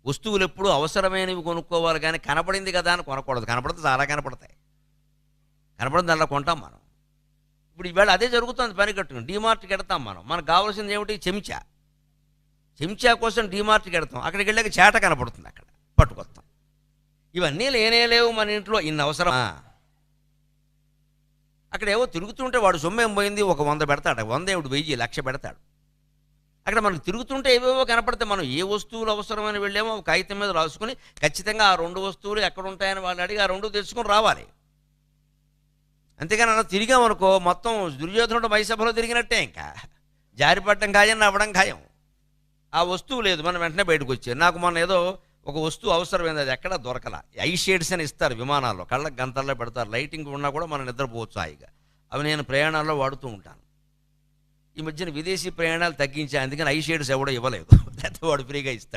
వస్తువులు ఎప్పుడు అవసరమైనవి కొనుక్కోవాలి, కానీ కనపడింది కదా అని కొనకూడదు. కనపడితే చాలా కనపడతాయి, కనపడింది అలా కొంటాం మనం. ఇప్పుడు ఈవేళ అదే జరుగుతుంది పని కట్టుకుని. డీమార్ట్కి వెడతాం మనం, మనకు కావాల్సింది ఏమిటి? చెంచా. చెంచా కోసం డీమార్ట్కి వెడతాం, అక్కడికి వెళ్ళాక చేట కనపడుతుంది, అక్కడ పట్టుకొస్తాం. ఇవన్నీ లేనే లేవు మన ఇంట్లో, ఇన్ని అవసరమా? అక్కడ ఏవో తిరుగుతుంటే వాడు సొమ్మేం పోయింది, ఒక 100 పెడతాడు, 100 ఏమిటి 1000 1,00,000 పెడతాడు. అక్కడ మనకు తిరుగుతుంటే ఏవేవో కనపడితే మనం ఏ వస్తువులు అవసరమని వెళ్ళామో ఒక కాగితం మీద రాసుకుని ఖచ్చితంగా ఆ 2 వస్తువులు ఎక్కడ ఉంటాయని వాళ్ళని అడిగి ఆ 2 తెచ్చుకొని రావాలి. అంతేగాని అలా తిరిగామనుకో మొత్తం దుర్యోధనుడు మైసభలో తిరిగినట్టే, ఇంకా జారిపడడం ఖాయం, నవ్వడం ఖాయం. ఆ వస్తువు లేదు, మనం వెంటనే బయటకు వచ్చారు. నాకు మొన్న ఏదో ఒక వస్తువు అవసరమైంది, అది ఎక్కడ దొరకల. ఐ షేడ్స్ అని ఇస్తారు విమానాల్లో, కళ్ళకి గంతల్లో పెడతారు, లైటింగ్ ఉన్నా కూడా మనం నిద్రపోవచ్చు హాయిగా. అవి నేను ప్రయాణాల్లో వాడుతూ ఉంటాను. ఈ మధ్యన విదేశీ ప్రయాణాలు తగ్గించా, అందుకని ఐ షేడ్స్ ఎవడో ఇవ్వలేదు, లేకపోతే వాడు ఫ్రీగా ఇస్తాడు.